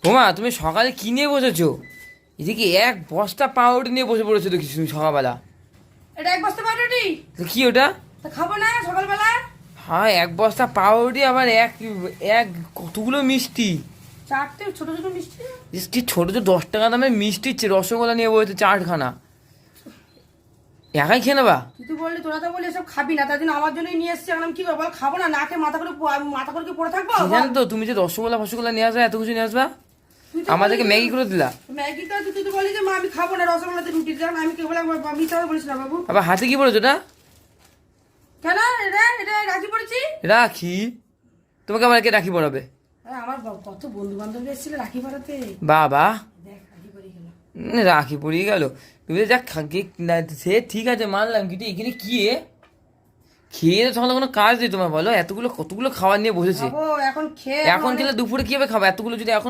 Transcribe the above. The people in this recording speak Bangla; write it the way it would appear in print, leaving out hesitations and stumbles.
ওমা তুমি সকালে কি নিয়ে বসেছো? এদিকে এক বস্তা পাউরুটি নিয়ে বসে পড়েছো দেখি তুমি সকালবেলা। এটা এক বস্তা পাউরুটি। তো কি ওটা? তা খাবো না সকালবেলা? হ্যাঁ, এক বস্তা পাউরুটি আবার এক এক কতগুলো মিষ্টি। চারটে ছোট ছোট মিষ্টি। কি ছোট ছোট 10 টাকা দামের মিষ্টি রসগোল্লা নিয়ে বসেছে 4খানা। একাই খেয়ে নেবা? তুই তো বললি, তোরা তো বললি এসব খাবি না, তার জন্য আমার জন্যই নিয়ে এসছি। এখন আমি কি করবো বল? খাবো না, না খেয়ে মাথা করে কি পড়ে থাকবো? কি জানো তো তুমি যে রসগোল্লা নিয়ে আসবে, এত কিছু নিয়ে আসবা, তুই তো আমাদেরকে বললি- ম্যাগি করে দিলা। ম্যাগি তো তুই তো বলি যে মা আমি খাবো না রসগোল্লাতে রুটি দেন, আমি কি বলে মিথ্যা কথা বলিস না বাবু। আবার হাতে কি পড়েছো ওটা? কেন? এটা এটা রাখি পড়েছি। রাখি? তোমাকে আবার কে রাখি পড়াবে? আমার কত বন্ধু বান্ধব এসেছিল রাখি পড়াতে। বাবা, দেখ রাখি পড়ে গেল। রাখি পড়িয়ে গেল। তুমি যা সে ঠিক আছে মানলাম, কিন্তু এখানে কি খেয়ে তো সকালে কোনো কাজ নেই তোমার, বলো? কতগুলো খাবার নিয়ে বসেছে। খাবো এখন খেয়ে এখন খেলে দুপুরে কি হবে খাবো এতগুলো যদি এখন